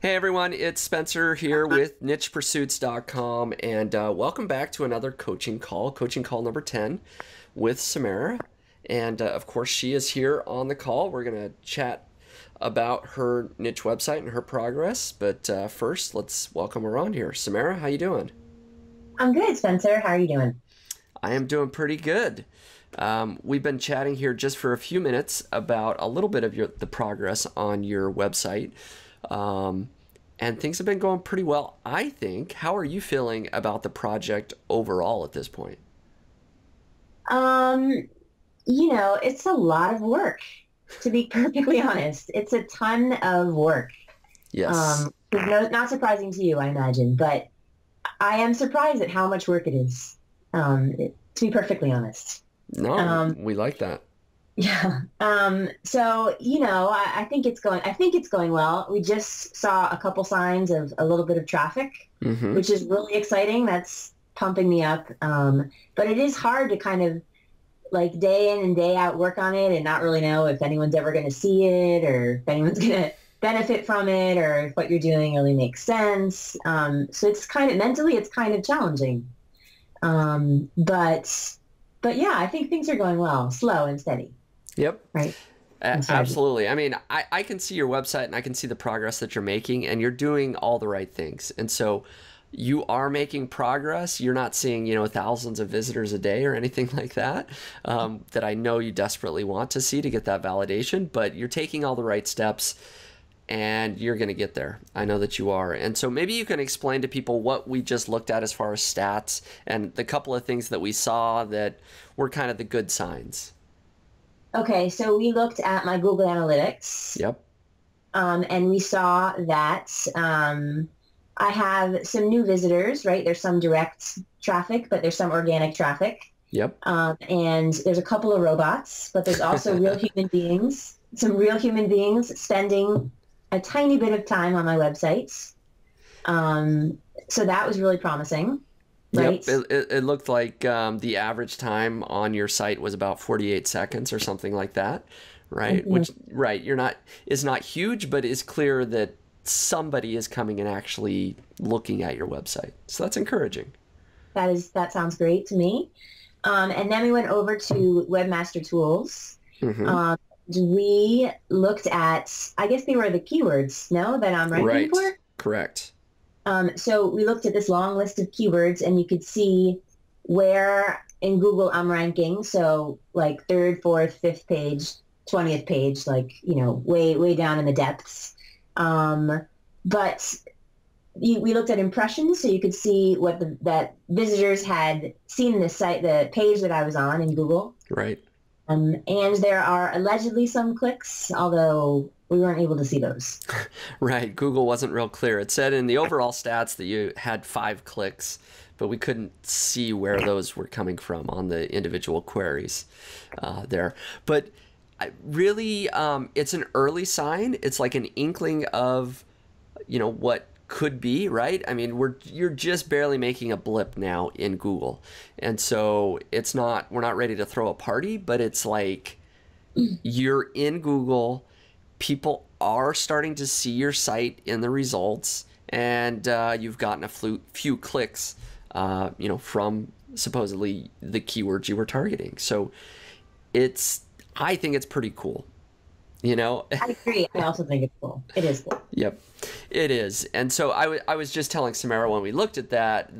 Hey everyone, it's Spencer here with nichepursuits.com, and welcome back to another coaching call number 10 with Samara. And of course, she is here on the call. We're going to chat about her niche website and her progress. But first, let's welcome her on here. Samara, how you doing? I'm good, Spencer. How are you doing? I am doing pretty good. We've been chatting here just for a few minutes about a little bit of the progress on your website. And things have been going pretty well, I think. How are you feeling about the project overall at this point? Um, it's a lot of work, to be perfectly honest. It's a ton of work. Yes. Not surprising to you, I imagine, but I am surprised at how much work it is, to be perfectly honest. No, we like that. Yeah. I think it's going well. We just saw a couple signs of a little bit of traffic, Mm-hmm. which is really exciting. That's pumping me up. But it is hard to kind of like day in and day out work on it and not really know if anyone's ever going to see it or if anyone's going to benefit from it or if what you're doing really makes sense. So it's kind of mentally, it's kind of challenging. But yeah, I think things are going well, slow and steady. Yep. Right. Absolutely. I mean, I can see your website and I can see the progress that you're making, and you're doing all the right things. And so you are making progress. You're not seeing, thousands of visitors a day or anything like that, that I know you desperately want to see to get that validation, but you're taking all the right steps and you're going to get there. I know that you are. And so maybe you can explain to people what we just looked at as far as stats and the couple of things that we saw that were kind of the good signs. Okay, so we looked at my Google Analytics, Yep. and we saw that I have some new visitors, right? There's some direct traffic, but there's some organic traffic. Yep. And there's a couple of robots, but there's also real human beings, some real human beings spending a tiny bit of time on my website. So that was really promising, right? Yep, it looked like the average time on your site was about 48 seconds or something like that, right? Mhm. Which, right, is not huge, but it's clear that somebody is coming and actually looking at your website. So that's encouraging. That sounds great to me. And then we went over to Webmaster Tools. Hmm. We looked at, I guess they were the keywords, no, that I'm ranking Right, for. correct. So we looked at this long list of keywords and you could see where in Google I'm ranking. So like third, fourth, fifth page, 20th page, like, way, way down in the depths. But we looked at impressions so you could see what that visitors had seen the site, the page that I was on in Google. Right. And there are allegedly some clicks, although we weren't able to see those. Right, Google wasn't real clear. It said in the overall stats that you had 5 clicks, but we couldn't see where those were coming from on the individual queries there. But really, it's an early sign. It's like an inkling of, what could be, right? I mean, you're just barely making a blip now in Google. And so we're not ready to throw a party, but it's like you're in Google, people are starting to see your site in the results, and you've gotten a few clicks, from supposedly the keywords you were targeting. So I think it's pretty cool. I agree. I also think it's cool. It is cool. Yep, it is. And so I was just telling Samara when we looked at that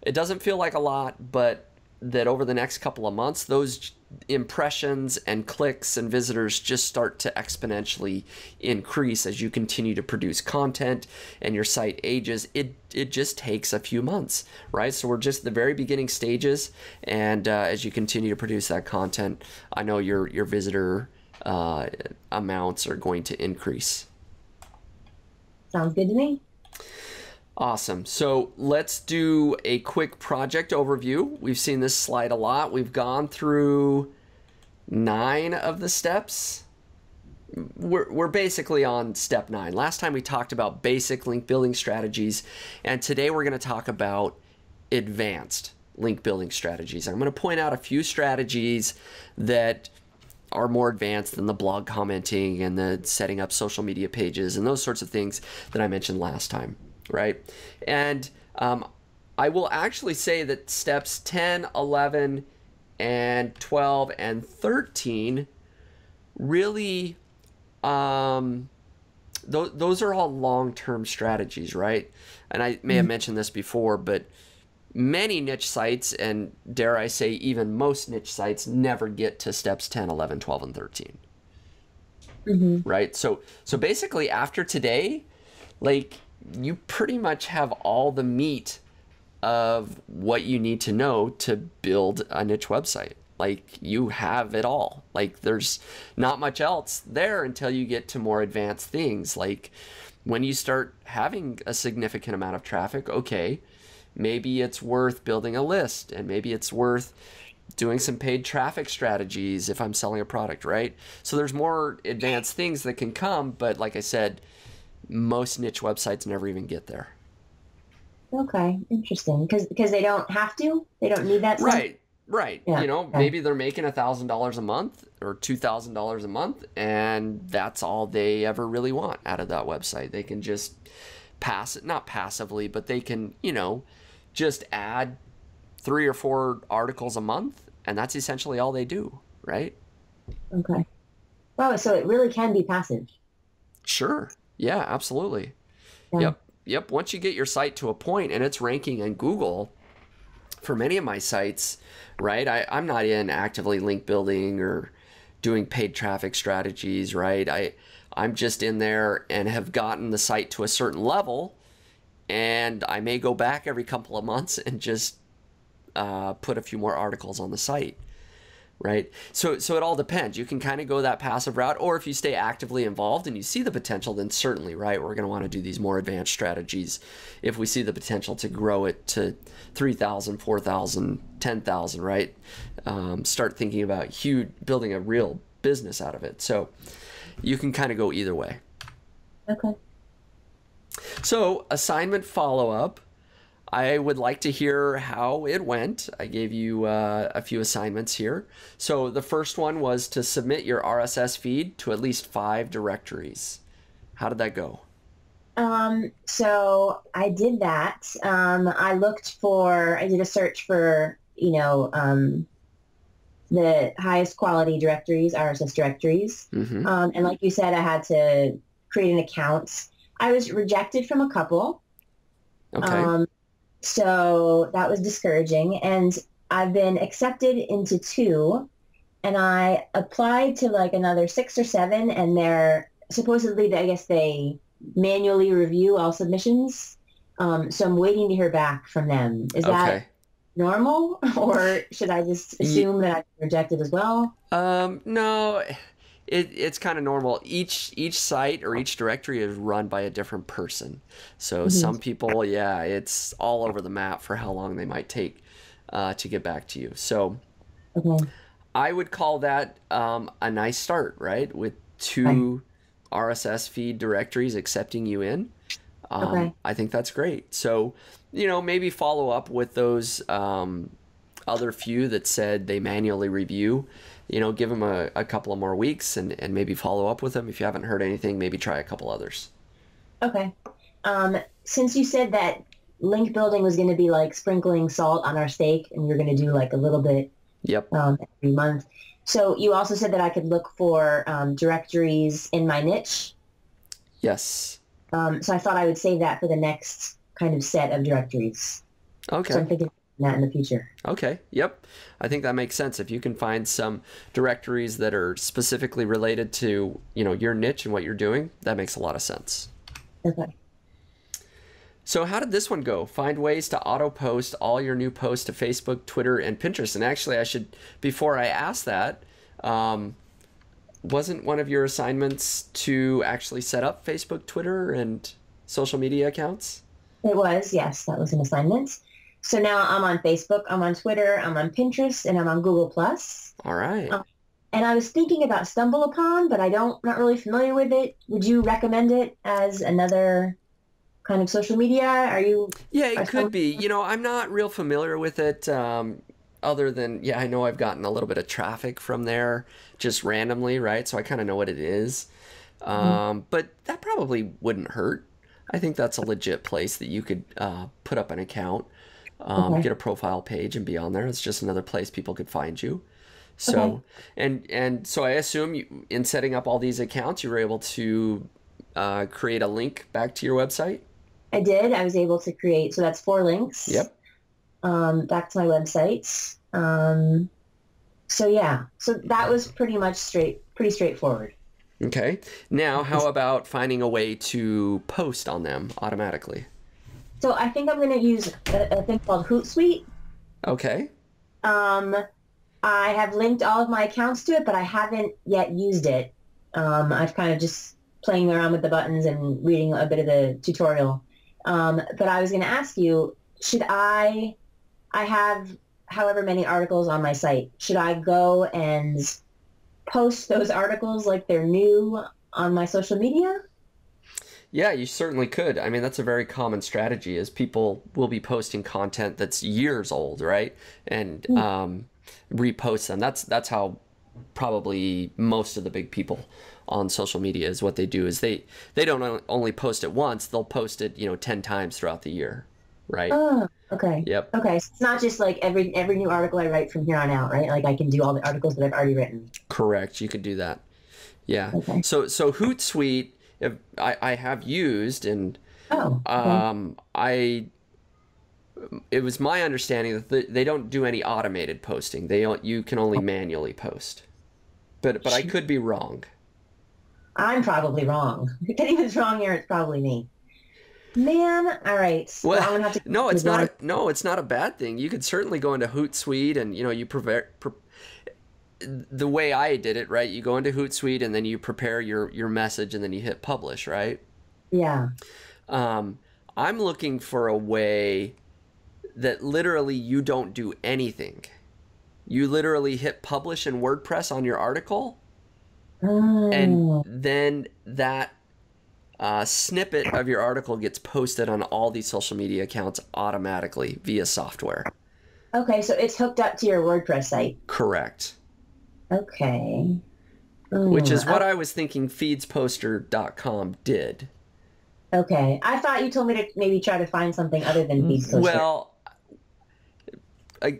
it doesn't feel like a lot, but that over the next couple of months, those impressions and clicks and visitors just start to exponentially increase as you continue to produce content and your site ages. It just takes a few months, right? So we're just at the very beginning stages, and as you continue to produce that content, I know your visitor amounts are going to increase. Sounds good to me. Awesome. So let's do a quick project overview. We've seen this slide a lot. We've gone through 9 of the steps. We're basically on step 9. Last time we talked about basic link building strategies, and today we're going to talk about advanced link building strategies. I'm going to point out a few strategies that are more advanced than the blog commenting and the setting up social media pages and those sorts of things that I mentioned last time, right? And I will actually say that steps 10, 11, and 12 and 13 really, those are all long-term strategies, right? And I may have mentioned this before, but many niche sites, and dare I say even most niche sites, never get to steps 10, 11, 12, and 13. Right? So basically after today, like, you pretty much have all the meat of what you need to know to build a niche website. Like, you have it all. Like, there's not much else there until you get to more advanced things. Like, when you start having a significant amount of traffic, okay, maybe it's worth building a list, and maybe it's worth doing some paid traffic strategies if I'm selling a product, right? So there's more advanced things that can come, but like I said, most niche websites never even get there. Okay, interesting. Because they don't have to? They don't need that stuff? Right. Yeah. You know, Okay. maybe they're making $1,000 a month or $2,000 a month, and that's all they ever really want out of that website. They can just pass it, not passively, but they can, you know, just add 3 or 4 articles a month, and that's essentially all they do, right? Okay. Wow, so it really can be passive. Sure. Yeah, absolutely. Yeah. Yep. Once you get your site to a point and it's ranking in Google, for many of my sites, right, I'm not in actively link building or doing paid traffic strategies, right? I'm just in there and have gotten the site to a certain level, and I may go back every couple of months and just put a few more articles on the site, right? So it all depends. You can kind of go that passive route, or if you stay actively involved and you see the potential, then certainly, right, we're going to want to do these more advanced strategies if we see the potential to grow it to 3,000, 4,000, 10,000, right? Start thinking about building a real business out of it. So you can kind of go either way. Okay. So assignment follow-up. I would like to hear how it went. I gave you a few assignments here. So the first one was to submit your RSS feed to at least 5 directories. How did that go? So I did that. I did a search for, the highest quality directories, RSS directories. And like you said, I had to create an account. I was rejected from a couple. Okay. So that was discouraging. And I've been accepted into 2, and I applied to like another 6 or 7, and they're supposedly, I guess they manually review all submissions. So I'm waiting to hear back from them. Is that normal, or should I just assume that I've been rejected as well? No, it's kind of normal. Each site or each directory is run by a different person. So some people, it's all over the map for how long they might take to get back to you. So I would call that a nice start, right? With 2 RSS feed directories accepting you in. I think that's great. So, maybe follow up with those other few that said they manually review. Give them a couple of more weeks and maybe follow up with them. If you haven't heard anything, maybe try a couple others. Okay. Since you said that link building was going to be like sprinkling salt on our steak, and you're going to do like a little bit every month. So you also said that I could look for directories in my niche. Yes. So I thought I would save that for the next kind of set of directories. Okay. So I'm thinking that in the future. Okay. Yep. I think that makes sense. If you can find some directories that are specifically related to, your niche and what you're doing, that makes a lot of sense. Okay. So how did this one go? Find ways to auto-post all your new posts to Facebook, Twitter, and Pinterest. And actually, before I ask that, wasn't one of your assignments to actually set up Facebook, Twitter, and social media accounts? It was, yes. That was an assignment. So now I'm on Facebook, I'm on Twitter, I'm on Pinterest, and I'm on Google+. All right. And I was thinking about StumbleUpon, but not really familiar with it. Would you recommend it as another kind of social media? Yeah, it could be. I'm not real familiar with it. other than, yeah, I know I've gotten a little bit of traffic from there just randomly, right? So I kind of know what it is. But that probably wouldn't hurt. I think that's a legit place that you could put up an account, Okay. get a profile page and be on there. It's just another place people could find you. Okay. So, and so I assume you, in setting up all these accounts, you were able to create a link back to your website? I did. I was able to create, so that's 4 links Yep. back to my website. So yeah, so that was pretty straightforward. Okay. Now, how about finding a way to post on them automatically? So I think I'm going to use a thing called Hootsuite. Okay. Um, I have linked all of my accounts to it, but I haven't yet used it. I've kind of just playing around with the buttons and reading a bit of the tutorial. But I was going to ask you, I have however many articles on my site. Should I go and post those articles like they're new on my social media? Yeah, you certainly could. I mean, that's a very common strategy is people will be posting content that's years old, right? And repost them. That's how probably most of the big people on social media is what they do is they don't only post it once, they'll post it, 10 times throughout the year, right? Oh, okay. Yep. Okay. So it's not just like every new article I write from here on out, right? Like I can do all the articles that I've already written. Correct. You could do that. Yeah. Okay. So Hootsuite, if I have used and Oh, okay. it was my understanding that they don't do any automated posting. They don't. You can only manually post. But I could be wrong. I'm probably wrong. If anyone's wrong here, it's probably me. Man, all right. Well, I'm Well, gonna have to no, the drawing. it's not a bad thing. You could certainly go into Hootsuite and you prepare the way I did it, right? You go into Hootsuite and then you prepare your message and then you hit publish, right? Yeah. I'm looking for a way that literally you don't do anything. You literally hit publish in WordPress on your article, and Oh, then that snippet of your article gets posted on all these social media accounts automatically via software. okay. So it's hooked up to your WordPress site. Correct. Okay. Which is what Oh, I was thinking feedsposter.com did. okay. I thought you told me to maybe try to find something other than Feeds Poster. Well,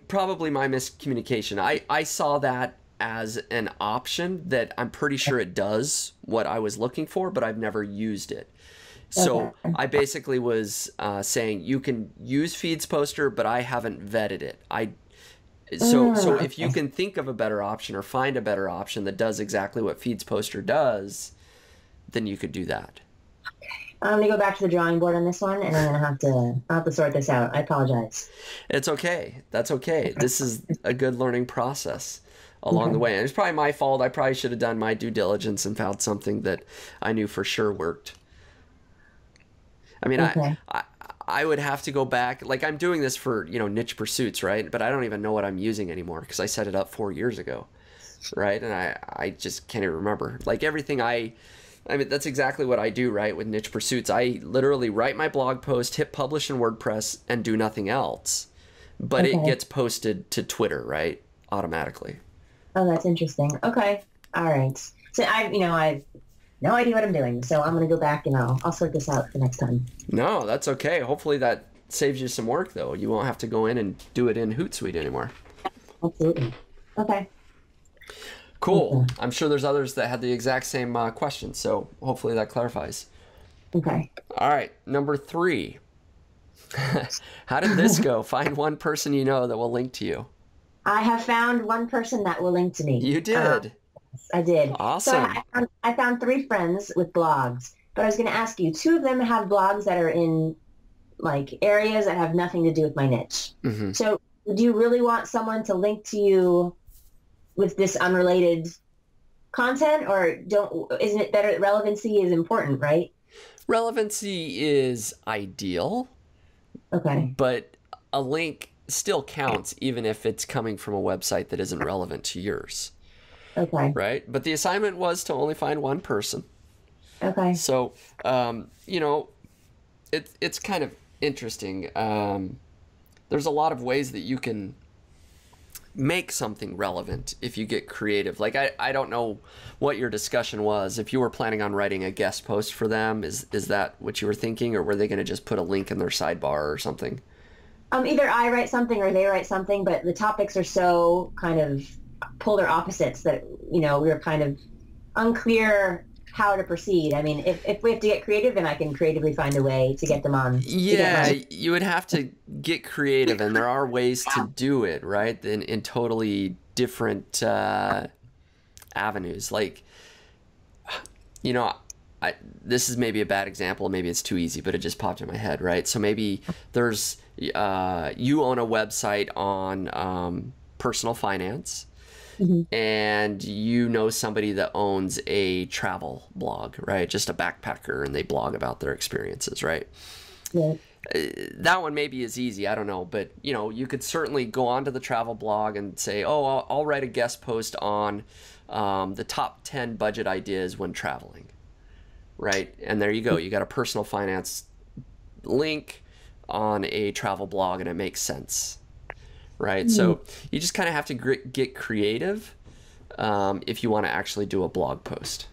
probably my miscommunication. I saw that as an option that I'm pretty sure it does what I was looking for, but I've never used it. So Okay. I basically was saying you can use Feeds Poster, but I haven't vetted it. So if you Okay. can think of a better option or find a better option that does exactly what Feeds Poster does, then you could do that. I'm gonna go back to the drawing board on this one, and I'll have to sort this out. I apologize. It's okay. That's okay. This is a good learning process along the Okay. way. And it's probably my fault. I probably should have done my due diligence and found something that I knew for sure worked. I mean, Okay. I would have to go back. Like I'm doing this for, niche pursuits, right? But I don't even know what I'm using anymore because I set it up 4 years ago, right? And I just can't even remember. Like everything I mean, that's exactly what I do, right, with niche pursuits. I literally write my blog post, hit publish in WordPress, and do nothing else. But it Okay. gets posted to Twitter, right, automatically. Oh, that's interesting. Okay. All right. So I've no idea what I'm doing. So I'm gonna go back and I'll sort this out for next time. No, that's okay. Hopefully that saves you some work, though. You won't have to go in and do it in Hootsuite anymore. Absolutely. Okay. Cool. Okay. I'm sure there's others that had the exact same question, so hopefully that clarifies. Okay. All right, number 3. How did this go? Find one person you know that will link to you. I have found one person that will link to me. You did. I did. So Awesome. I found 3 friends with blogs, but I was going to ask you, 2 of them have blogs that are in like areas that have nothing to do with my niche. Hmm. So do you really want someone to link to you with this unrelated content, or isn't it better? Relevancy is important, right? Relevancy is ideal, Okay. but a link still counts even if it's coming from a website that isn't relevant to yours, Okay. right? But the assignment was to only find one person. Okay. So, it's kind of interesting. There's a lot of ways that you can make something relevant if you get creative. Like I don't know what your discussion was. If you were planning on writing a guest post for them, is that what you were thinking, or were they going to just put a link in their sidebar or something? Either I write something or they write something, but the topics are so kind of polar opposites that, we were kind of unclear how to proceed. I mean, if we have to get creative, then I can creatively find a way to get them on. Yeah, you would have to get creative, and there are ways to do it, right? In totally different avenues. Like, this is maybe a bad example, maybe it's too easy, but it just popped in my head, right? So maybe there's you own a website on personal finance, and you know somebody that owns a travel blog, right? Just a backpacker, and they blog about their experiences, right? Yeah. That one maybe is easy, I don't know, but you could certainly go onto the travel blog and say, oh, I'll write a guest post on the top 10 budget ideas when traveling, right? And there you go. You got a personal finance link on a travel blog, and it makes sense, right? So you just kind of have to get creative if you want to actually do a blog post.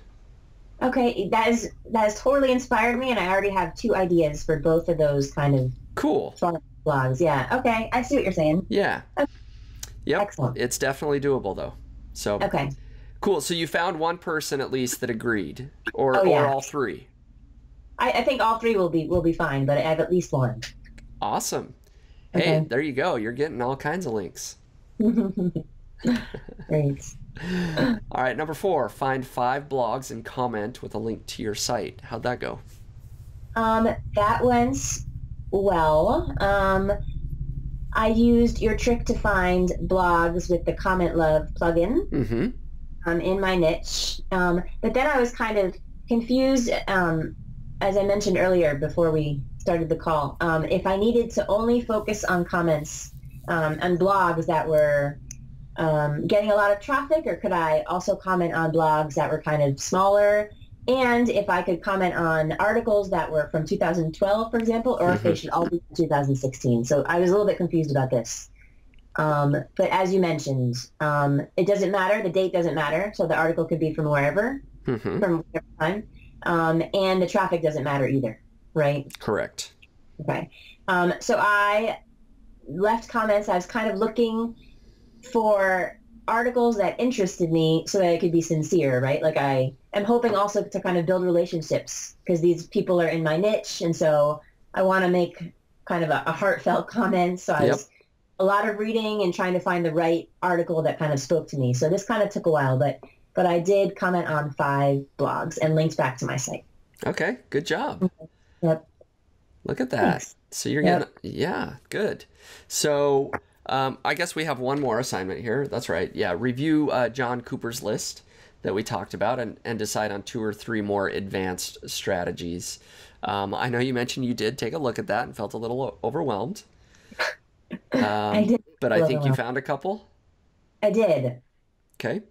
Okay, that has totally inspired me, and I already have 2 ideas for both of those kind of cool blogs. Yeah. Okay, I see what you're saying. Yeah. Okay. Yep. Excellent. It's definitely doable, though. So okay. Cool. So you found one person at least that agreed, or all 3. I think all 3 will be fine, but I have at least one. Awesome. Okay. Hey, there you go. You're getting all kinds of links. Great. All right, number 4, find 5 blogs and comment with a link to your site. How'd that go? That went well. I used your trick to find blogs with the Comment Love plugin in my niche. But then I was kind of confused, as I mentioned earlier before we started the call, if I needed to only focus on comments on blogs that were getting a lot of traffic, or could I also comment on blogs that were kind of smaller, and if I could comment on articles that were from 2012, for example, or if they should all be from 2016. So I was a little bit confused about this. But as you mentioned, it doesn't matter. The date doesn't matter. So the article could be from wherever, from whatever time. And the traffic doesn't matter either, right? Correct. Okay. So I left comments. I was kind of looking for articles that interested me so that I could be sincere, right? Like I am hoping also to kind of build relationships because these people are in my niche. And so I want to make kind of a heartfelt comment. So I was a lot of reading and trying to find the right article that kind of spoke to me. So this kind of took a while, but I did comment on 5 blogs and linked back to my site. Okay. Good job. Yep. Look at that. Thanks. So you're getting, good. So I guess we have one more assignment here. That's right. Yeah. Review John Cooper's list that we talked about and decide on 2 or 3 more advanced strategies. I know you mentioned you did take a look at that and felt a little overwhelmed. I did. But I think you found a couple. I did. Okay.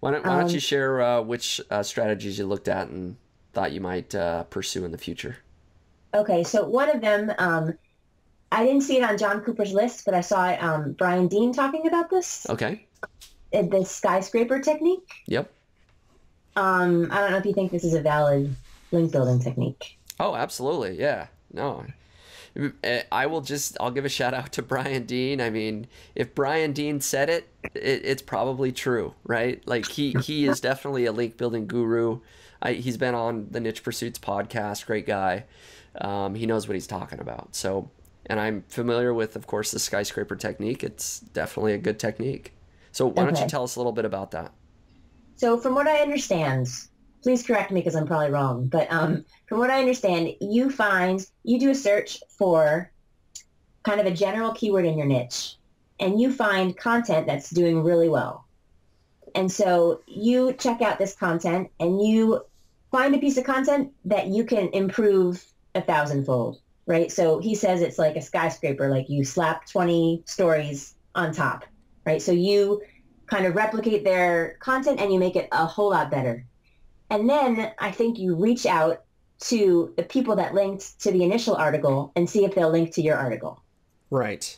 Why don't you share which strategies you looked at and thought you might pursue in the future? Okay. So one of them, I didn't see it on John Cooper's list, but I saw Brian Dean talking about this. Okay. The skyscraper technique. Yep. I don't know if you think this is a valid link building technique. Oh, absolutely. Yeah. No. I'll give a shout out to Brian Dean. I mean, if Brian Dean said it, it's probably true, right? Like he is definitely a link building guru. He's been on the Niche Pursuits podcast. Great guy. He knows what he's talking about. So, and I'm familiar with, of course, the skyscraper technique. It's definitely a good technique. So why don't you tell us a little bit about that? So from what I understand, please correct me because I'm probably wrong, but from what I understand, you do a search for kind of a general keyword in your niche, and you find content that's doing really well. And so you check out this content and you find a piece of content that you can improve 1,000-fold, right? So he says it's like a skyscraper, like you slap 20 stories on top, right? So you kind of replicate their content and you make it a whole lot better. And then I think you reach out to the people that linked to the initial article and see if they'll link to your article. Right.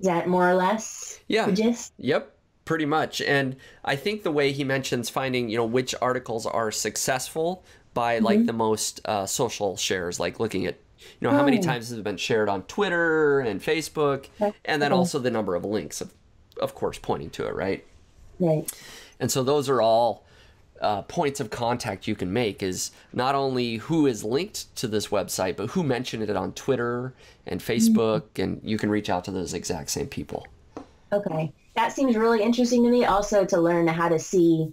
Is that more or less the Yeah. gist? Yep. Pretty much. And I think the way he mentions finding, which articles are successful by like Hmm. the most social shares, like looking at, how many Oh, times has it been shared on Twitter and Facebook, okay. and then Okay. also the number of links, of course, pointing to it, right? Right. And so those are all points of contact you can make, is not only who is linked to this website, but who mentioned it on Twitter and Mhm. Facebook, and you can reach out to those exact same people. Okay. That seems really interesting to me also to learn how to see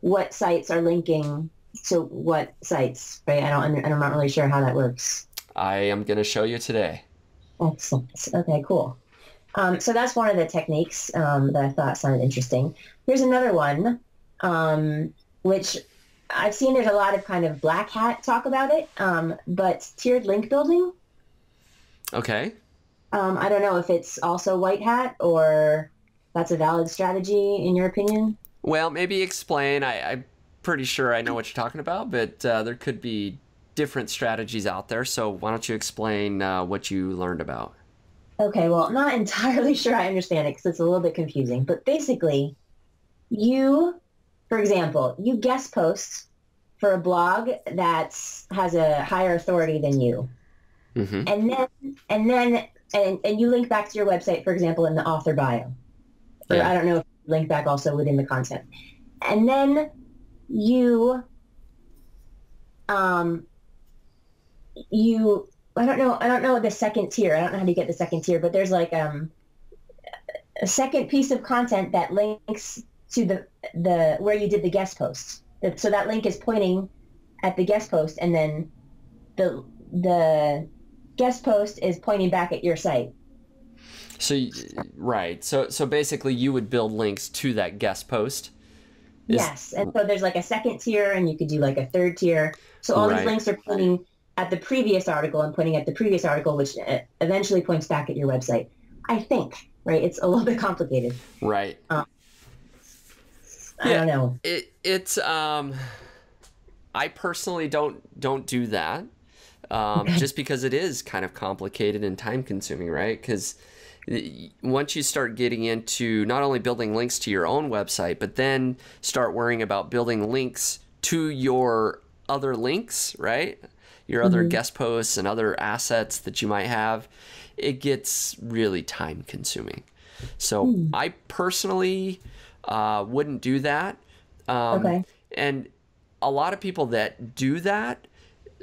what sites are linking to what sites, right? I'm not really sure how that works. I am going to show you today. Excellent. Okay, cool. So that's one of the techniques that I thought sounded interesting. Here's another one, which I've seen there's a lot of kind of black hat talk about it, but tiered link building. Okay. I don't know if it's also white hat or that's a valid strategy in your opinion. Well, maybe explain. I'm pretty sure I know what you're talking about, but there could be different strategies out there. So why don't you explain what you learned about? Okay, well, not entirely sure I understand it because it's a little bit confusing, but basically, you, for example, you guest post for a blog that has a higher authority than you. Mm-hmm. And then and then and you link back to your website, for example, in the author bio. Or Yeah. I don't know if you link back also within the content. And then you um you I don't know the second tier. I don't know how to get the second tier, but there's like a second piece of content that links to the where you did the guest post. So that link is pointing at the guest post, and then the guest post is pointing back at your site. So right. So basically, you would build links to that guest post. Is Yes, and so there's like a second tier, and you could do like a third tier. So all these right. links are pointing at the previous article and pointing at the previous article, which eventually points back at your website. I think, right? It's a little bit complicated. Right. Um, I Yeah. don't know. It's I personally don't do that. Okay. Just because it is kind of complicated and time consuming, right? Because once you start getting into not only building links to your own website, but then start worrying about building links to your other links, right? Your other Hmm. guest posts and other assets that you might have, it gets really time consuming. So Hmm. I personally wouldn't do that. Um, Okay. and a lot of people that do that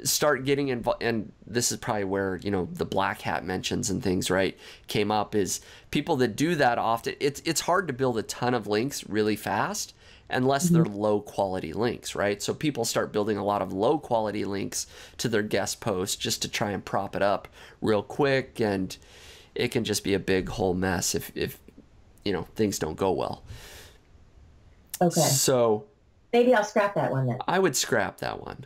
start getting involved, and this is probably where the black hat mentions and things, right, came up, is people that do that often. It's hard to build a ton of links really fast unless they're Hmm. low quality links, right? So people start building a lot of low quality links to their guest posts just to try and prop it up real quick, and it can just be a big whole mess if things don't go well. Okay. So Maybe I'll scrap that one then. I would scrap that one.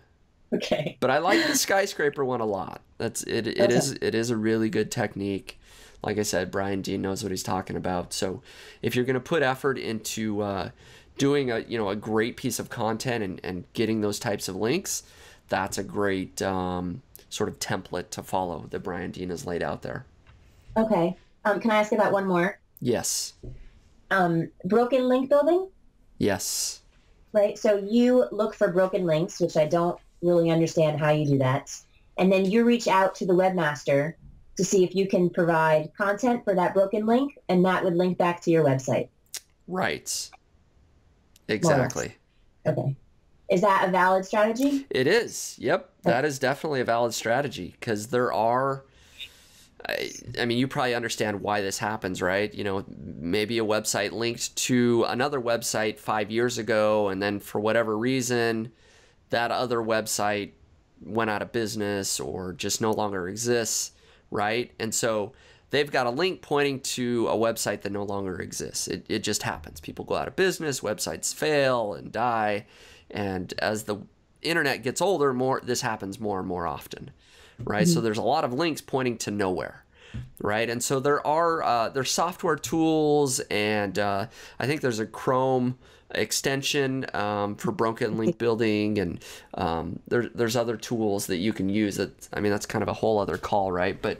Okay. But I like the skyscraper one a lot. That's it. It Okay. is a really good technique. Like I said, Brian Dean knows what he's talking about. So if you're going to put effort into doing a great piece of content and getting those types of links, that's a great sort of template to follow that Brian Dean has laid out there. Okay. Can I ask about one more? Yes. Broken link building, Yes. right? So you look for broken links, which I don't really understand how you do that. And then you reach out to the webmaster to see if you can provide content for that broken link, and that would link back to your website, Right. more or less. Exactly. Okay. Is that a valid strategy? It is. Yep. That is definitely a valid strategy, because there are I mean, you probably understand why this happens, right? Maybe a website linked to another website 5 years ago, and then for whatever reason, that other website went out of business or just no longer exists, right? And so they've got a link pointing to a website that no longer exists. It just happens. People go out of business, websites fail and die, and as the internet gets older, this happens more and more often, right? So Mhm. there's a lot of links pointing to nowhere. right? And so there's software tools, and I think there's a Chrome extension for broken link building, and there's other tools that you can use. That's kind of a whole other call, right? But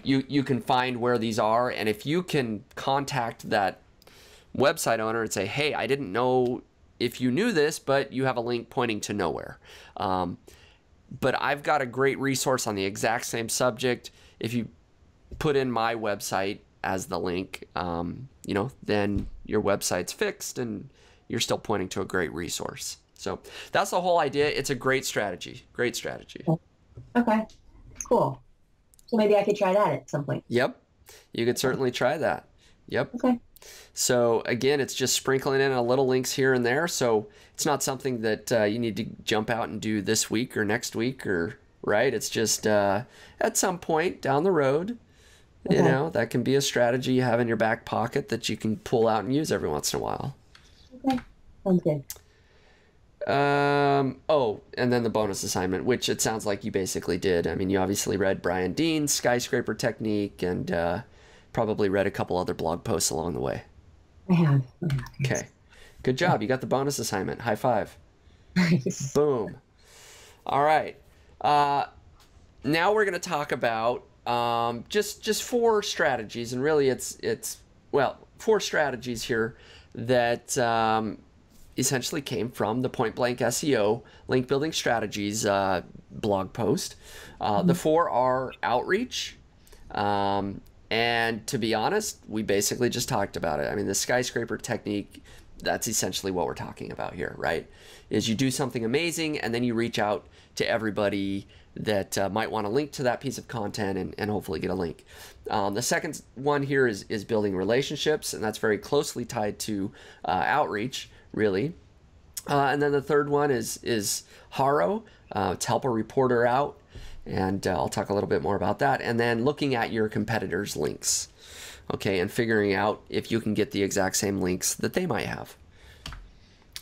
you can find where these are, and if you can contact that website owner and say, hey, I didn't know if you knew this, but you have a link pointing to nowhere. But I've got a great resource on the exact same subject. If you put in my website as the link, then your website's fixed and you're still pointing to a great resource. So that's the whole idea. It's a great strategy. Great strategy. Okay, cool. So maybe I could try that at some point. Yep. You could certainly try that. Yep. Okay. So again, it's just sprinkling in a little links here and there. So it's not something that you need to jump out and do this week or next week, or right. It's just at some point down the road, that can be a strategy you have in your back pocket that you can pull out and use every once in a while. Okay, sounds good. And then the bonus assignment, which it sounds like you basically did. I mean, you obviously read Brian Dean's skyscraper technique, and probably read a couple other blog posts along the way. I have. Okay. Good job. You got the bonus assignment. High five. Nice. Boom. All right. Now we're going to talk about just 4 strategies, and really it's 4 strategies here that essentially came from the Point Blank SEO link building strategies blog post. The 4 are outreach, and to be honest, we basically just talked about it. I mean, the skyscraper technique, that's essentially what we're talking about here, right? Is you do something amazing and then you reach out to everybody that might want to link to that piece of content and hopefully get a link. The second one here is building relationships, and that's very closely tied to outreach, really. And then the third one is HARO, to help a reporter out. And I'll talk a little bit more about that. And then looking at your competitors' links, okay, and figuring out if you can get the exact same links that they might have.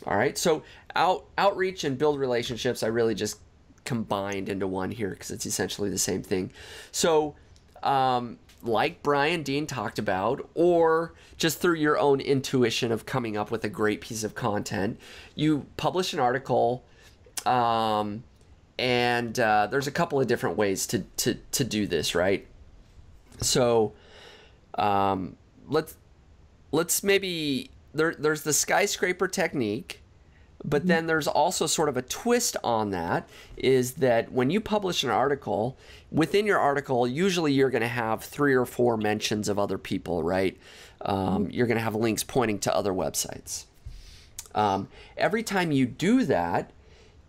All right, so outreach and build relationships, I really just combined into one here because it's essentially the same thing. So like Brian Dean talked about, or just through your own intuition of coming up with a great piece of content, you publish an article, and there's a couple of different ways to do this, right? So let's maybe there's the skyscraper technique, but then there's also sort of a twist on that, is that when you publish an article, within your article, usually you're going to have 3 or 4 mentions of other people, right? You're going to have links pointing to other websites. Every time you do that,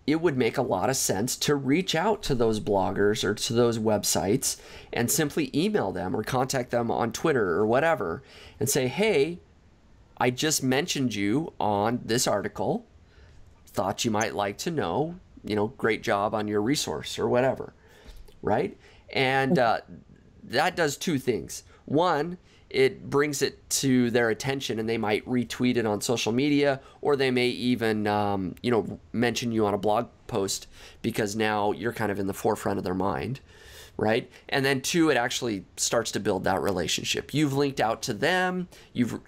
it would make a lot of sense to reach out to those bloggers or to those websites and simply email them or contact them on Twitter or whatever and say, hey, I just mentioned you on this article. Thought you might like to know, great job on your resource or whatever, right? And that does 2 things. One, it brings it to their attention and they might retweet it on social media, or they may even, mention you on a blog post because now you're kind of in the forefront of their mind, right? And then 2, it actually starts to build that relationship. You've linked out to them, you've,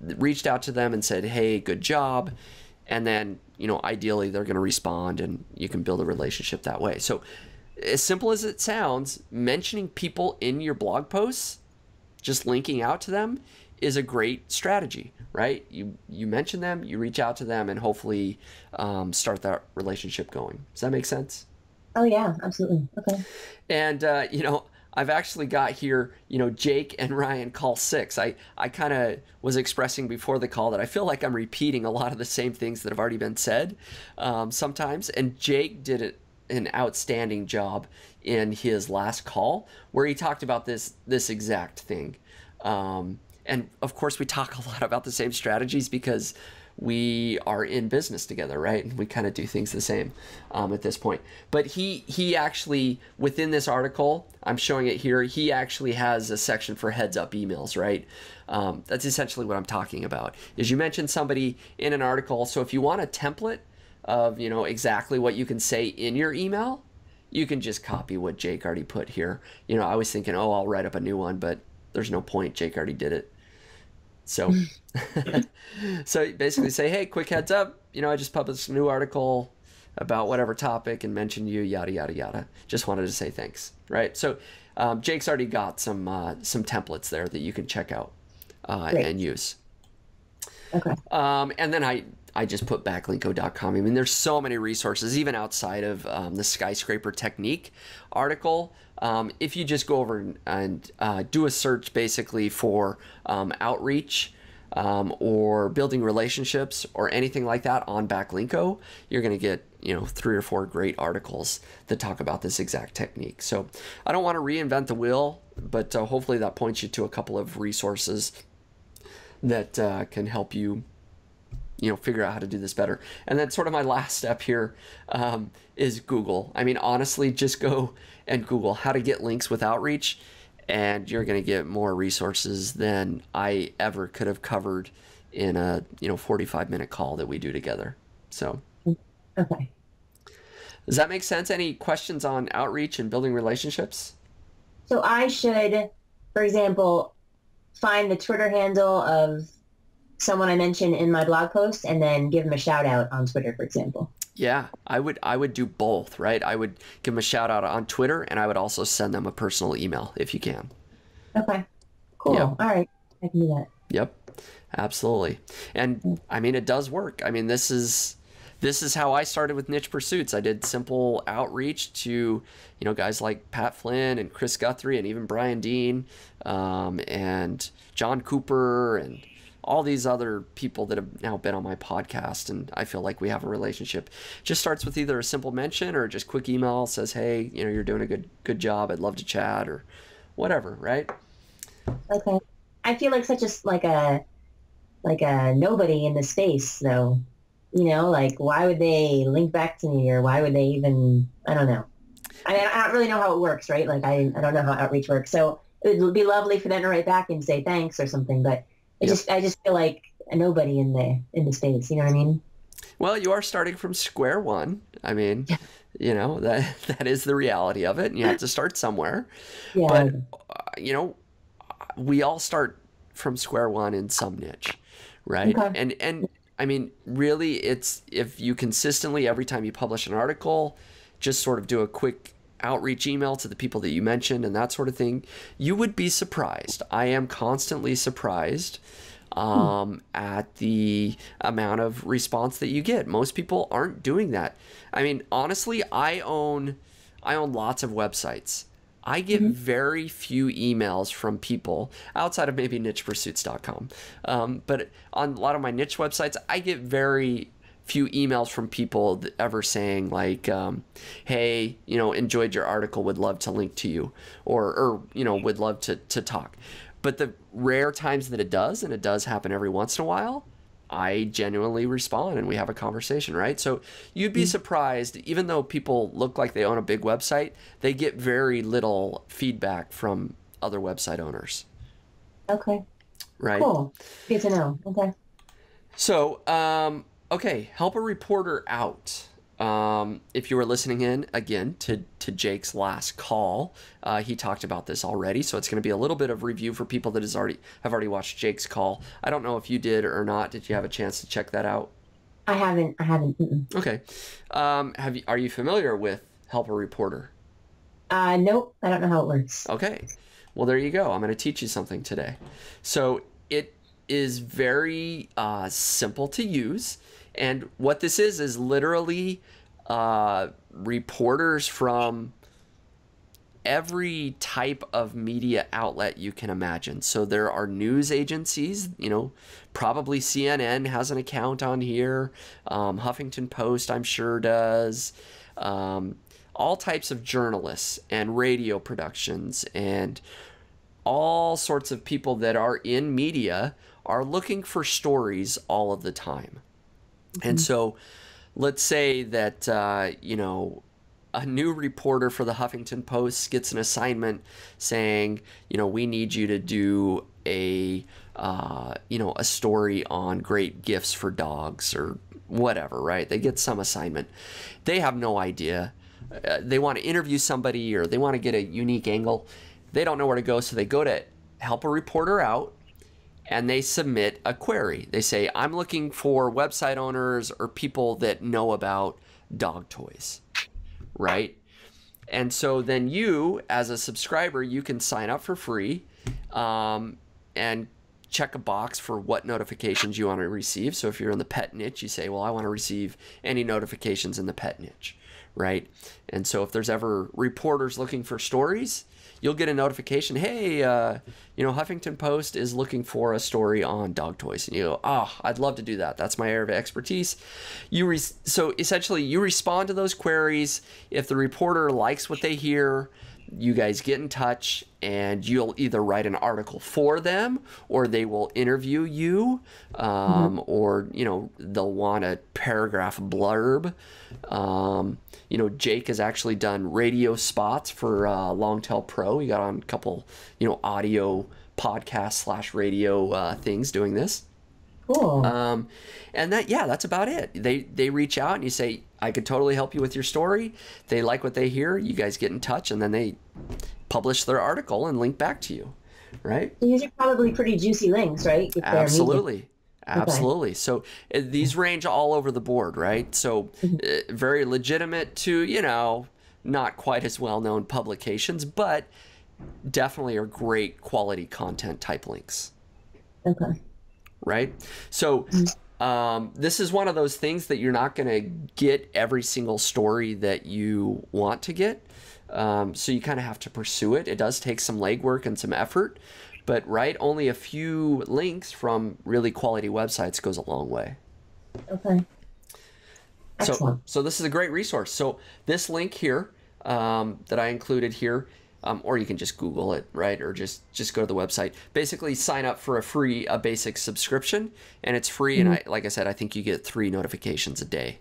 reached out to them and said, hey, good job. And then, ideally they're going to respond and you can build a relationship that way. So as simple as it sounds, mentioning people in your blog posts, just linking out to them, is a great strategy, right? You mention them, you reach out to them, and hopefully start that relationship going. Does that make sense? Oh yeah, absolutely. Okay. And I've actually got here, Jake and Ryan call 6. I kind of was expressing before the call that I feel like I'm repeating a lot of the same things that have already been said sometimes. And Jake did an outstanding job in his last call where he talked about this exact thing. And of course, we talk a lot about the same strategies because we are in business together, right? And we kind of do things the same at this point. But he actually, within this article, I'm showing it here, he actually has a section for heads up emails, right? That's essentially what I'm talking about, is you mention somebody in an article. So if you want a template of, exactly what you can say in your email, you can just copy what Jake already put here. You know, I was thinking, oh, I'll write up a new one, but there's no point. Jake already did it. So, so basically say, hey, quick heads up. You know, I just published a new article about whatever topic and mentioned you, yada, yada, yada. Just wanted to say thanks, right? So Jake's already got some templates there that you can check out and use. Okay. And then I just put backlinko.com. I mean, there's so many resources, even outside of the skyscraper technique article. If you just go over and do a search basically for outreach or building relationships or anything like that on Backlinko, you're going to get, you know, 3 or 4 great articles that talk about this exact technique. So I don't want to reinvent the wheel, but hopefully that points you to a couple of resources that can help you, you know, figure out how to do this better. And then sort of my last step here is Google. I mean, honestly, just go and Google how to get links with outreach, and you're going to get more resources than I ever could have covered in a, you know, 45-minute call that we do together. So, okay. Does that make sense? Any questions on outreach and building relationships? So I should, for example, find the Twitter handle of someone I mentioned in my blog post and then give them a shout out on Twitter, for example. Yeah, I would do both, right? I would give them a shout out on Twitter, and I would also send them a personal email if you can. Okay, cool. Yep. All right, I can do that. Yep, absolutely. And I mean, it does work. I mean, this is how I started with Niche Pursuits. I did simple outreach to, you know, guys like Pat Flynn and Chris Guthrie and even Brian Dean and John Cooper and all these other people that have now been on my podcast, and I feel like we have a relationship. Just starts with either a simple mention or just quick email, says, hey, you know, you're doing a good job, I'd love to chat, or whatever, right? Okay. I feel like such a nobody in the space, though. You know, like, why would they link back to me, or why would they even, I don't know. I mean, I don't really know how it works, right? Like, I don't know how outreach works. So it would be lovely for them to write back and say thanks or something, but I just feel like a nobody in the space. You know what I mean? Well, you are starting from square one. I mean, you know, that is the reality of it, and you have to start somewhere. Yeah. But you know, we all start from square one in some niche, right? Okay. And I mean, really, it's if you consistently every time you publish an article, just sort of do a quick outreach email to the people that you mentioned and that sort of thing, you would be surprised. I am constantly surprised at the amount of response that you get. Most people aren't doing that. I mean, honestly, I own lots of websites. I get very few emails from people outside of maybe nichepursuits.com. But on a lot of my niche websites, I get very few emails from people ever saying like, hey, you know, enjoyed your article, would love to link to you, or you know, would love to talk. But the rare times that it does, and it does happen every once in a while, I genuinely respond and we have a conversation, right? So you'd be surprised, even though people look like they own a big website, they get very little feedback from other website owners. Okay. Right. Cool. Good to know. Okay. So, okay, help a reporter out. If you were listening in again to Jake's last call, he talked about this already, so it's going to be a little bit of review for people that have already watched Jake's call. I don't know if you did or not. Did you have a chance to check that out? I haven't. Mm-mm. Okay. Are you familiar with Help a Reporter? Nope. I don't know how it works. Okay. Well, there you go. I'm going to teach you something today. So it is very simple to use. And what this is literally reporters from every type of media outlet you can imagine. So there are news agencies, you know, probably CNN has an account on here. Huffington Post, I'm sure, does. All types of journalists and radio productions and all sorts of people that are in media are looking for stories all of the time. And so let's say that, you know, a new reporter for the Huffington Post gets an assignment saying, you know, we need you to do a, you know, a story on great gifts for dogs or whatever, right? They get some assignment. They have no idea they want to interview somebody or they want to get a unique angle. They don't know where to go, so they go to Help a Reporter Out and they submit a query. They say, I'm looking for website owners or people that know about dog toys, right? And so then you, as a subscriber, you can sign up for free and check a box for what notifications you want to receive. So if you're in the pet niche, you say, well, I want to receive any notifications in the pet niche, right? And so if there's ever reporters looking for stories, you'll get a notification, hey, Huffington Post is looking for a story on dog toys. And you go, oh, I'd love to do that. That's my area of expertise. So essentially, you respond to those queries. If the reporter likes what they hear, you guys get in touch and you'll either write an article for them or they will interview you, or, they'll want a paragraph blurb. Jake has actually done radio spots for Longtail Pro. He got on a couple, audio podcast / radio things doing this. Cool. And that's about it. They reach out and you say, I could totally help you with your story. They like what they hear. You guys get in touch and then they publish their article and link back to you, right? These are probably pretty juicy links, right? Absolutely. Absolutely. Okay. So these range all over the board, right? So very legitimate to, not quite as well-known publications, but definitely are great quality content type links. Okay. Right? So this is one of those things that you're not going to get every single story that you want to get. So you kind of have to pursue it. It does take some legwork and some effort, but only a few links from really quality websites goes a long way. Okay. Excellent. So this is a great resource. So this link here that I included here, or you can just Google it, right? Or just go to the website. Basically, sign up for a basic subscription, and it's free. And like I said, I think you get 3 notifications a day.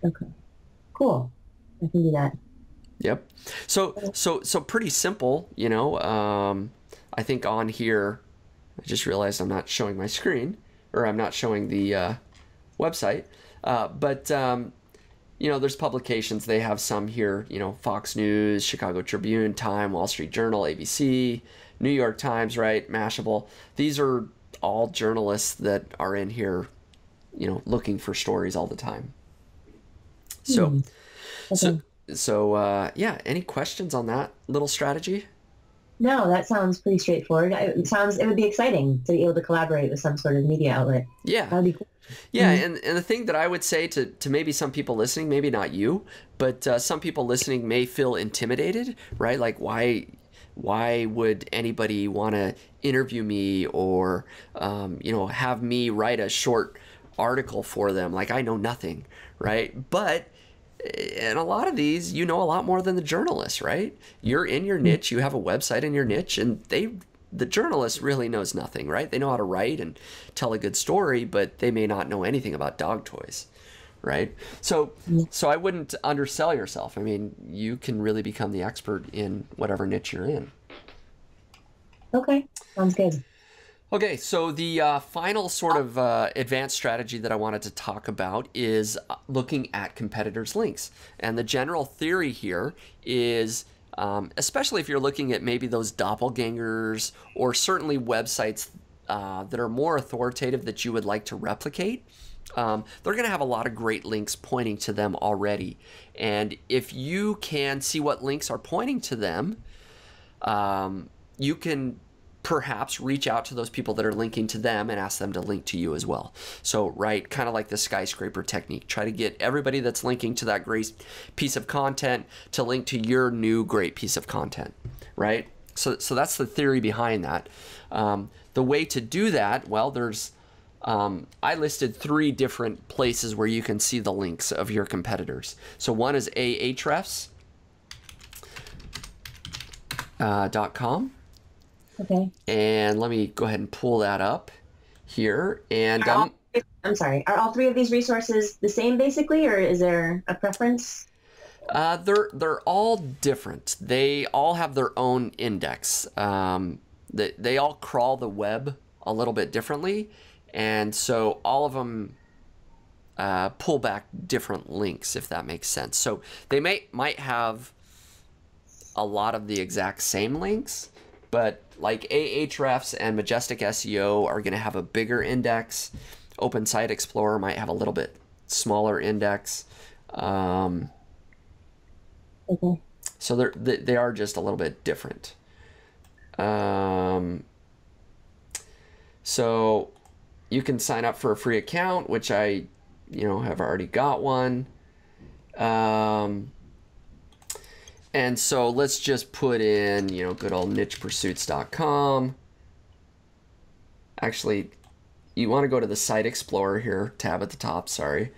Okay, cool. I can do that. Yep. So pretty simple, I think on here, I just realized I'm not showing my screen, or I'm not showing the website, but there's publications. They have some here, Fox News, Chicago Tribune, Time, Wall Street Journal, ABC, New York Times, right? Mashable. These are all journalists that are in here, looking for stories all the time. So, any questions on that little strategy? No, that sounds pretty straightforward. It would be exciting to be able to collaborate with some sort of media outlet. Yeah. That'd be cool. Yeah, and the thing that I would say to maybe some people listening, maybe not you, but some people listening may feel intimidated, right? Like, why would anybody want to interview me or, have me write a short article for them? Like, I know nothing, right? But in a lot of these, a lot more than the journalists, right? You're in your niche, you have a website in your niche, and the journalist really knows nothing, right? They know how to write and tell a good story, but they may not know anything about dog toys, right? So I wouldn't undersell yourself. I mean, you can really become the expert in whatever niche you're in. Okay, sounds good. Okay, so the final sort of advanced strategy that I wanted to talk about is looking at competitors' links. And the general theory here is, especially if you're looking at maybe those doppelgangers or certainly websites that are more authoritative that you would like to replicate, they're going to have a lot of great links pointing to them already. And if you can see what links are pointing to them, you can perhaps reach out to those people that are linking to them and ask them to link to you as well. So, right, kind of like the skyscraper technique. Try to get everybody that's linking to that great piece of content to link to your new great piece of content, right? So that's the theory behind that. The way to do that, well, there's I listed 3 different places where you can see the links of your competitors. So one is ahrefs.com. Okay. And let me go ahead and pull that up here. And I'm sorry. Are all 3 of these resources the same basically, or is there a preference? They're all different. They all have their own index. They all crawl the web a little bit differently, and so all of them pull back different links, if that makes sense. So they might have a lot of the exact same links, but like Ahrefs and Majestic SEO are going to have a bigger index. Open Site Explorer might have a little bit smaller index. Okay. So they are just a little bit different. So you can sign up for a free account, which I, have already got one. And so let's just put in, good old nichepursuits.com. Actually, you want to go to the Site Explorer here, tab at the top, sorry.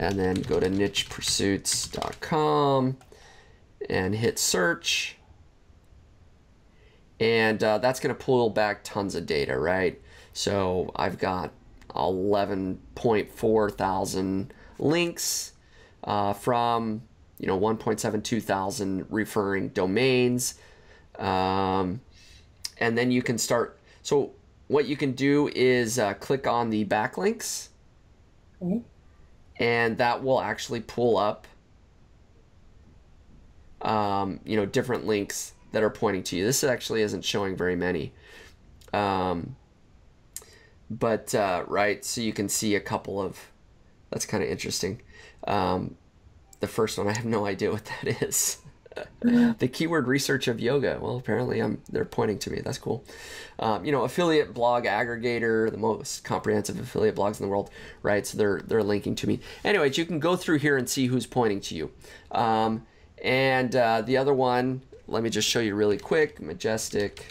And then go to nichepursuits.com and hit search. And that's going to pull back tons of data, right? So I've got 11.4 thousand links from 1.72 thousand referring domains, and then you can start. So what you can do is click on the backlinks, Okay. and that will actually pull up different links that are pointing to you. This actually isn't showing very many. Right, so you can see a couple of, that's kind of interesting. The first one, I have no idea what that is. The keyword research of yoga. Well, apparently they're pointing to me. That's cool. Affiliate blog aggregator, the most comprehensive affiliate blogs in the world, right? So they're linking to me. Anyways, you can go through here and see who's pointing to you. And the other one, let me just show you really quick. Majestic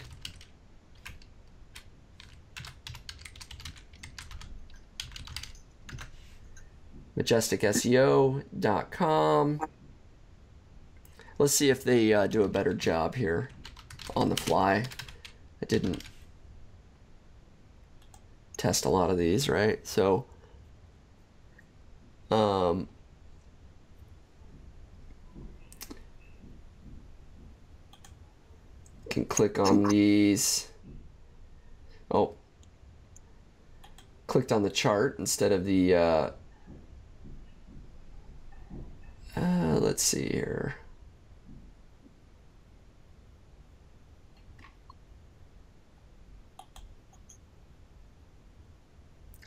SEO.com. Let's see if they do a better job here on the fly. I didn't test a lot of these, right? So can click on these. Oh, clicked on the chart instead of the let's see here.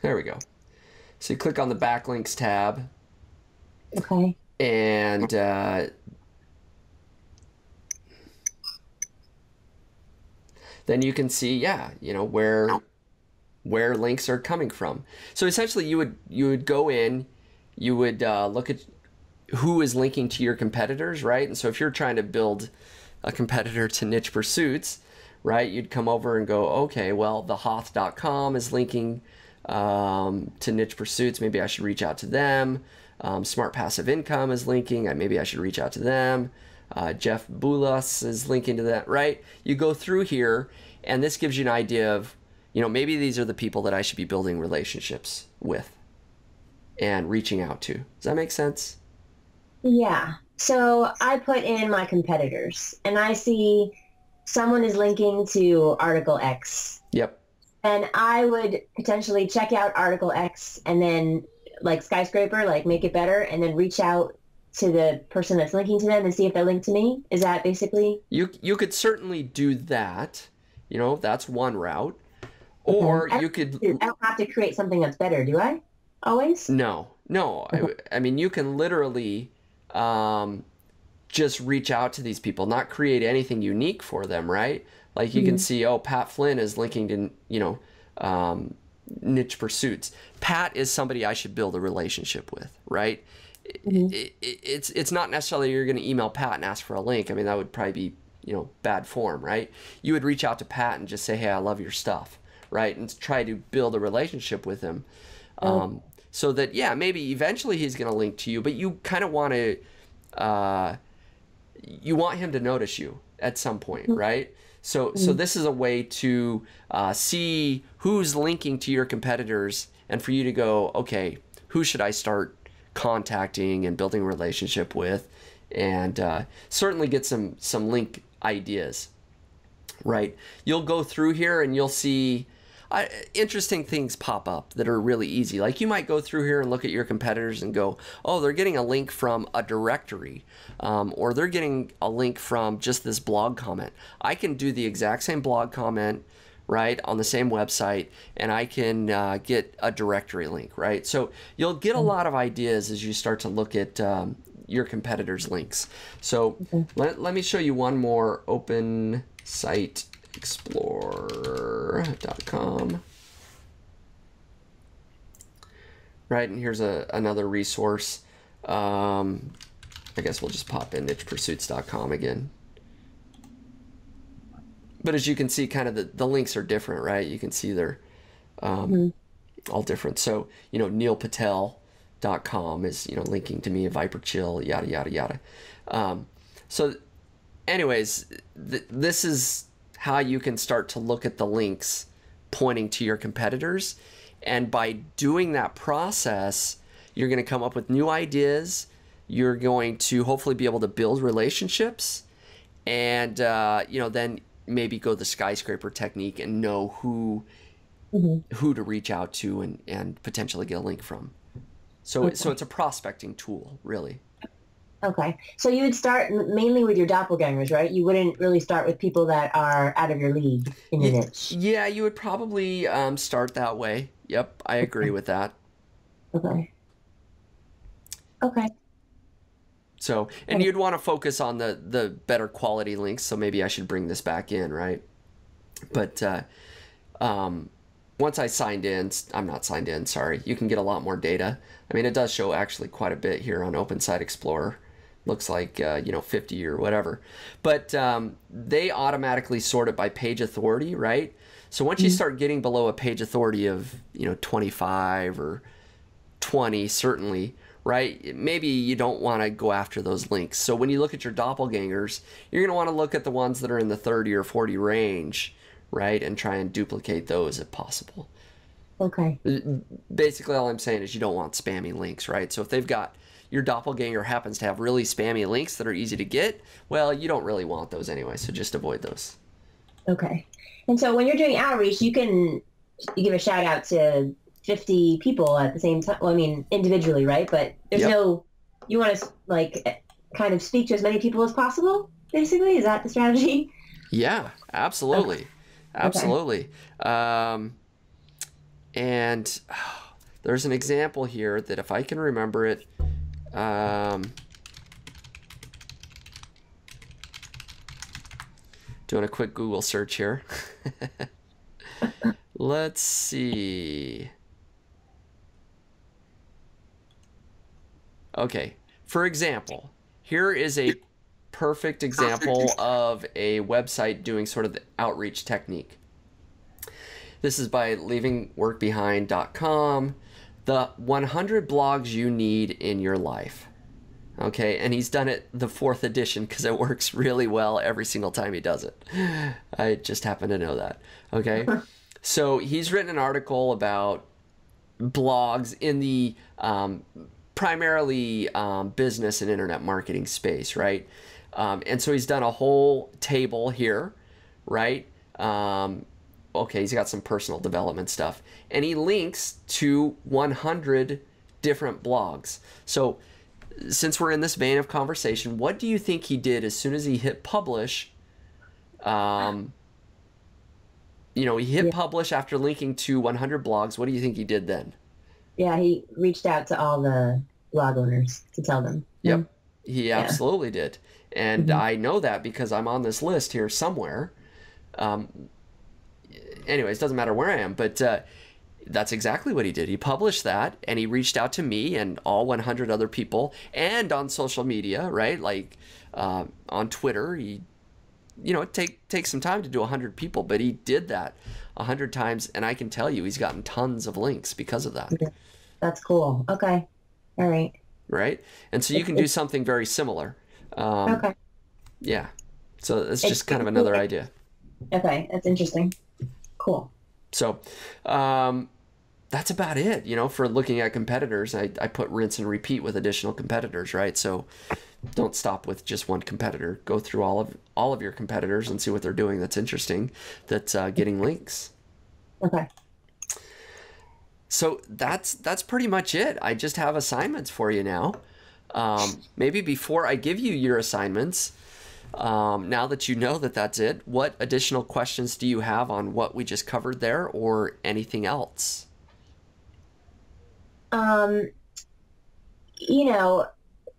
There we go. So you click on the backlinks tab. Okay. And then you can see, where links are coming from. So essentially, you would go in, you would look at who is linking to your competitors, right? And so if you're trying to build a competitor to Niche Pursuits, right, you'd come over and go, okay, well, thehoth.com is linking to Niche Pursuits. Maybe I should reach out to them. Smart Passive Income is linking. Maybe I should reach out to them. Jeff Boulas is linking to that, right? You go through here, and this gives you an idea of, maybe these are the people that I should be building relationships with and reaching out to. Does that make sense? Yeah. So I put in my competitors, and I see someone is linking to Article X. Yep. And I would potentially check out Article X and then, like Skyscraper, like make it better, and then reach out to the person that's linking to them and see if they're linked to me. Is that basically? You could certainly do that. That's one route. Or you could... I don't have to create something that's better, do I? Always? No. I mean, you can literally just reach out to these people, not create anything unique for them, right? Like you can see, oh, Pat Flynn is linking to, Niche Pursuits. Pat is somebody I should build a relationship with, right? It's not necessarily you're going to email Pat and ask for a link. I mean, that would probably be, bad form, right? You would reach out to Pat and just say, hey, I love your stuff, right? And try to build a relationship with him. So that, maybe eventually he's going to link to you, but you kind of want to, you want him to notice you at some point, right? So this is a way to see who's linking to your competitors and for you to go, okay, who should I start contacting and building a relationship with, and certainly get some link ideas, right? You'll go through here and you'll see, interesting things pop up that are really easy. Like you might go through here and look at your competitors and go, oh, they're getting a link from a directory, or they're getting a link from just this blog comment. I can do the exact same blog comment, right, on the same website, and I can get a directory link, right? So you'll get a lot of ideas as you start to look at your competitors' links. So let me show you one more. Open Site Explorer.com. Right, and here's another resource. I guess we'll just pop in nichepursuits.com again. But as you can see, kind of the links are different, right? You can see they're all different. So, you know, neilpatel.com is, you know, linking to me, Viper Chill, yada, yada, yada. So anyways, this is how you can start to look at the links pointing to your competitors. And by doing that process, you're going to come up with new ideas. You're going to hopefully be able to build relationships, and you know, then maybe go the skyscraper technique and know who to reach out to and potentially get a link from. So so it's a prospecting tool, really. Okay. So you would start mainly with your doppelgangers, right? You wouldn't really start with people that are out of your league in your niche. Yeah, you would probably start that way. Yep, I agree with that. Okay. Okay. So, and you'd want to focus on the better quality links. So maybe I should bring this back in, right? But once I signed in, I'm not signed in, sorry. You can get a lot more data. I mean, it does show actually quite a bit here on Open Site Explorer. Looks like, you know, 50 or whatever. But they automatically sort it by page authority, right? So once you start getting below a page authority of, you know, 25 or 20, certainly, right? Maybe you don't want to go after those links. So when you look at your doppelgangers, you're going to want to look at the ones that are in the 30 or 40 range, right? And try and duplicate those if possible. Okay. Basically, all I'm saying is you don't want spammy links, right? So if they've got, your doppelganger happens to have really spammy links that are easy to get, well, you don't really want those anyway, so just avoid those. Okay. And so when you're doing outreach, you give a shout out to 50 people at the same time. Well, I mean, individually, right? But there's no, you want to like kind of speak to as many people as possible, basically? Is that the strategy? Yeah, absolutely. Okay. Absolutely. Okay. And there's an example here that if I can remember it, doing a quick Google search here. Let's see. Okay, for example, here is a perfect example of a website doing sort of the outreach technique. This is by leavingworkbehind.com. The 100 blogs you need in your life. Okay, and he's done it the 4th edition because it works really well every single time he does it. I just happen to know that. Okay, so he's written an article about blogs in the primarily business and internet marketing space, right? And so he's done a whole table here, right? Okay, he's got some personal development stuff. And he links to 100 different blogs. So since we're in this vein of conversation, what do you think he did as soon as he hit publish? You know, he hit publish after linking to 100 blogs. What do you think he did then? Yeah, he reached out to all the blog owners to tell them. Yep, he absolutely did. And I know that because I'm on this list here somewhere. Anyways, doesn't matter where I am, but that's exactly what he did. He published that, and he reached out to me and all 100 other people, and on social media, right? Like on Twitter, he, you know, it takes some time to do 100 people, but he did that 100 times, and I can tell you he's gotten tons of links because of that. That's cool. Okay. All right. Right? And so you can do something very similar. Okay. Yeah. So it's just kind of another idea. Okay. That's interesting. Cool. So that's about it, you know, for looking at competitors. I put rinse and repeat with additional competitors, right? So don't stop with just one competitor. Go through all of your competitors and see what they're doing that's interesting, that's getting links. Okay. So that's pretty much it. I just have assignments for you now. Maybe before I give you your assignments, now that you know that that's it, what additional questions do you have on what we just covered there or anything else? Um, you know,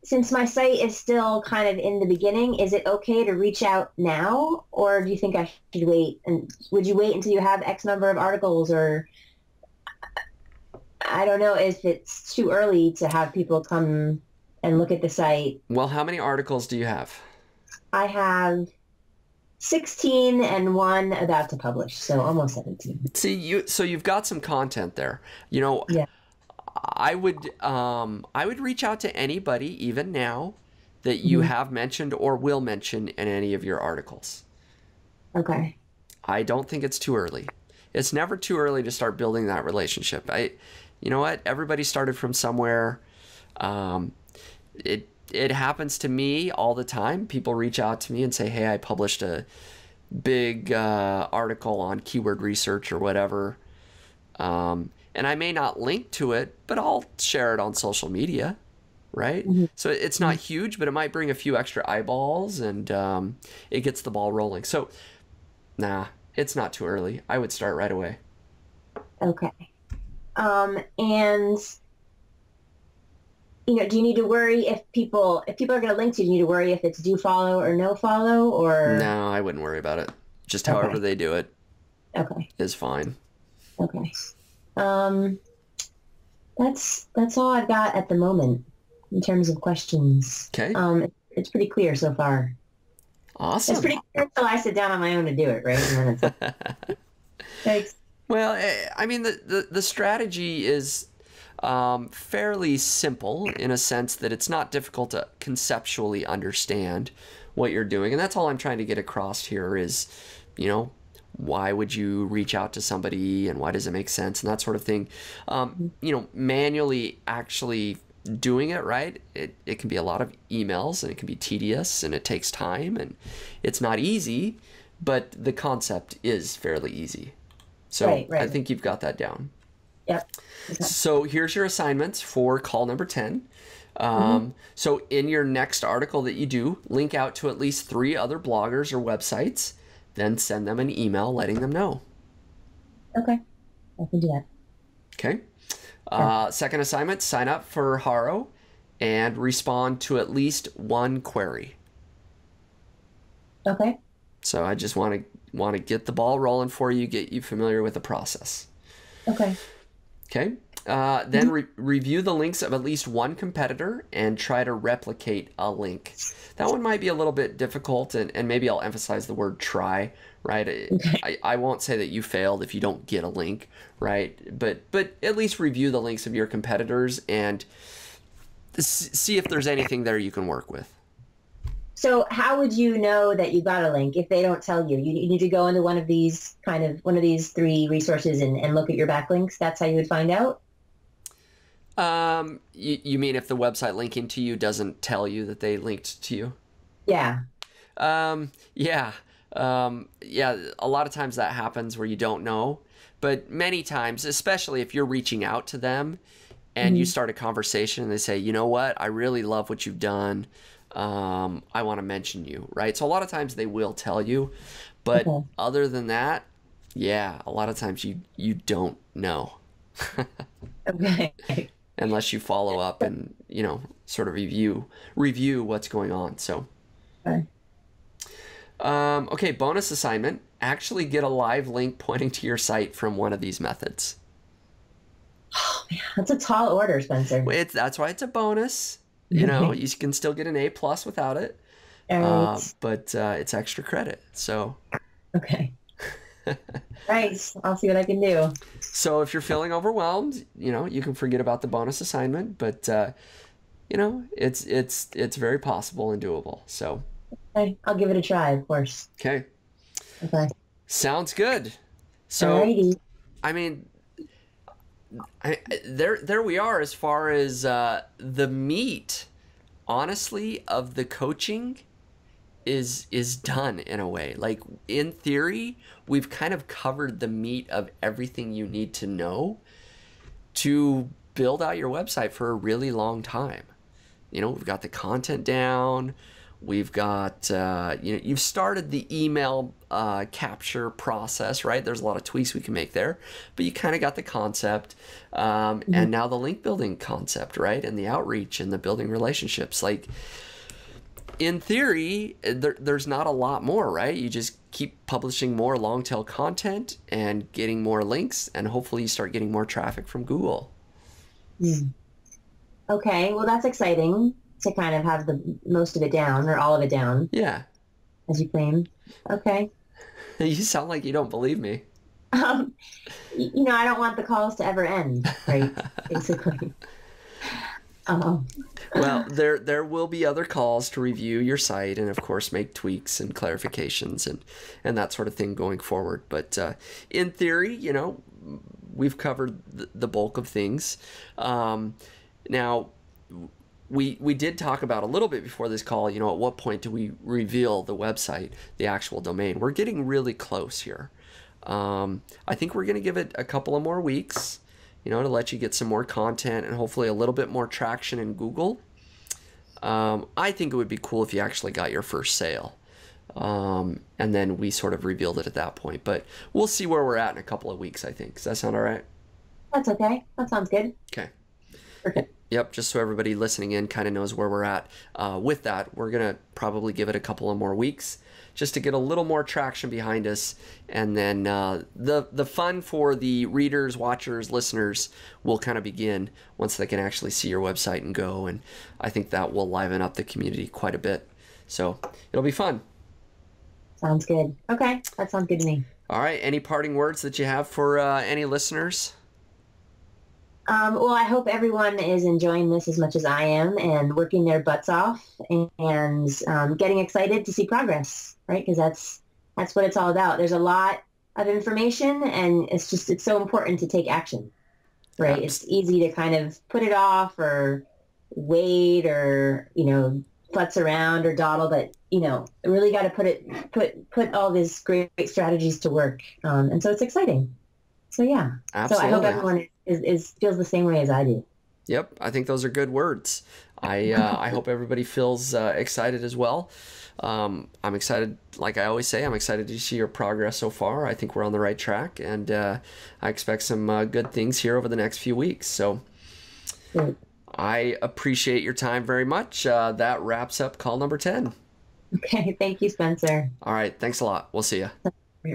since my site is still kind of in the beginning, is it okay to reach out now, or do you think I should wait? And would you wait until you have X number of articles, or I don't know if it's too early to have people come and look at the site. Well, how many articles do you have? I have 16 and one about to publish, so almost 17. See, so you've got some content there. You know, Yeah. I would reach out to anybody even now that you have mentioned or will mention in any of your articles. Okay. I don't think it's too early. It's never too early to start building that relationship. You know what? Everybody started from somewhere. It happens to me all the time. People reach out to me and say, "Hey, I published a big article on keyword research or whatever," and I may not link to it, but I'll share it on social media, right? So it's not huge, but it might bring a few extra eyeballs, and it gets the ball rolling. So, nah, it's not too early. I would start right away. Okay. And do you need to worry if people are going to link to you? Do you need to worry if it's do follow or no follow, or? No, I wouldn't worry about it. Just however they do it is fine. Okay. That's all I've got at the moment in terms of questions. Okay. It's pretty clear so far. Awesome. It's pretty clear until I sit down on my own to do it, right? And then it's thanks. Well, I mean, the strategy is fairly simple in a sense that it's not difficult to conceptually understand what you're doing. And that's all I'm trying to get across here is, why would you reach out to somebody and why does it make sense and that sort of thing. Manually actually doing it, right? It can be a lot of emails and it can be tedious and it takes time and it's not easy, but the concept is fairly easy. So right. I think you've got that down. Yep. Okay. So here's your assignments for call number 10. So in your next article that you do, link out to at least 3 other bloggers or websites, then send them an email letting them know. Okay. I can do that. Okay. Second assignment, sign up for Haro and respond to at least 1 query. Okay. So I just want to get the ball rolling for you, get you familiar with the process. Okay. Okay. Then review the links of at least 1 competitor and try to replicate a link. That one might be a little bit difficult, and maybe I'll emphasize the word try, right? Okay. I won't say that you failed if you don't get a link, right? But at least review the links of your competitors and see if there's anything there you can work with. So how would you know that you got a link if they don't tell you? You need to go into one of these 3 resources and look at your backlinks. That's how you would find out? You mean if the website linking to you doesn't tell you that they linked to you? Yeah. Yeah. A lot of times that happens where you don't know, but many times, especially if you're reaching out to them and you start a conversation and they say, you know what, I really love what you've done. I want to mention you, right? So a lot of times they will tell you, but other than that, yeah, a lot of times you don't know. Okay. Unless you follow up and, sort of review what's going on. So, okay, bonus assignment, actually get a live link pointing to your site from one of these methods. Oh, man, that's a tall order, Spencer. That's why it's a bonus. You can still get an A+ without it. Right. But it's extra credit. So. Okay. Right. I'll see what I can do. So if you're feeling overwhelmed, you can forget about the bonus assignment, but it's very possible and doable. So. Okay. I'll give it a try, of course. Okay. Okay. Sounds good. So. Alrighty. I mean. There we are as far as the meat, honestly, of the coaching is done in a way. Like in theory, we've kind of covered the meat of everything you need to know to build out your website for a really long time. You know, we've got the content down. We've got, you've started the email capture process, right? There's a lot of tweaks we can make there, but you kind of got the concept. And now the link building concept, right? And the outreach and the building relationships. Like, in theory, there's not a lot more, right? You just keep publishing more long tail content and getting more links, and hopefully you start getting more traffic from Google. Okay, well, that's exciting to kind of have the most of it down, or all of it down. Yeah. As you claim. Okay. You sound like you don't believe me. I don't want the calls to ever end, right? Basically. Well, there will be other calls to review your site and, of course, make tweaks and clarifications and that sort of thing going forward. But in theory, we've covered the bulk of things. Now, we did talk about a little bit before this call, at what point do we reveal the website, the actual domain? We're getting really close here. I think we're going to give it a couple of more weeks, to let you get some more content and hopefully a little bit more traction in Google. I think it would be cool if you actually got your first sale. And then we sort of revealed it at that point. But we'll see where we're at in a couple of weeks, I think. Does that sound all right? That's okay. That sounds good. Okay. Perfect. Yep, just so everybody listening in kind of knows where we're at. With that, we're going to probably give it a couple of more weeks just to get a little more traction behind us. And then the fun for the readers, watchers, listeners will kind of begin once they can actually see your website and go. And I think that will liven up the community quite a bit. So it'll be fun. Sounds good. Okay, that sounds good to me. All right, any parting words that you have for any listeners? Well, I hope everyone is enjoying this as much as I am and working their butts off and getting excited to see progress, right? Because that's what it's all about. There's a lot of information, and it's so important to take action, right? It's easy to kind of put it off or wait or, futz around or dawdle, but, really got to put all these great strategies to work. And so it's exciting. So yeah. Absolutely. So I hope everyone feels the same way as I do. Yep, I think those are good words. I hope everybody feels excited as well. I'm excited, like I always say, I'm excited to see your progress so far. I think we're on the right track, and I expect some good things here over the next few weeks. So Great. I appreciate your time very much. That wraps up call number 10. Okay, thank you, Spencer. All right, thanks a lot. We'll see you.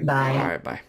Bye. All right, bye.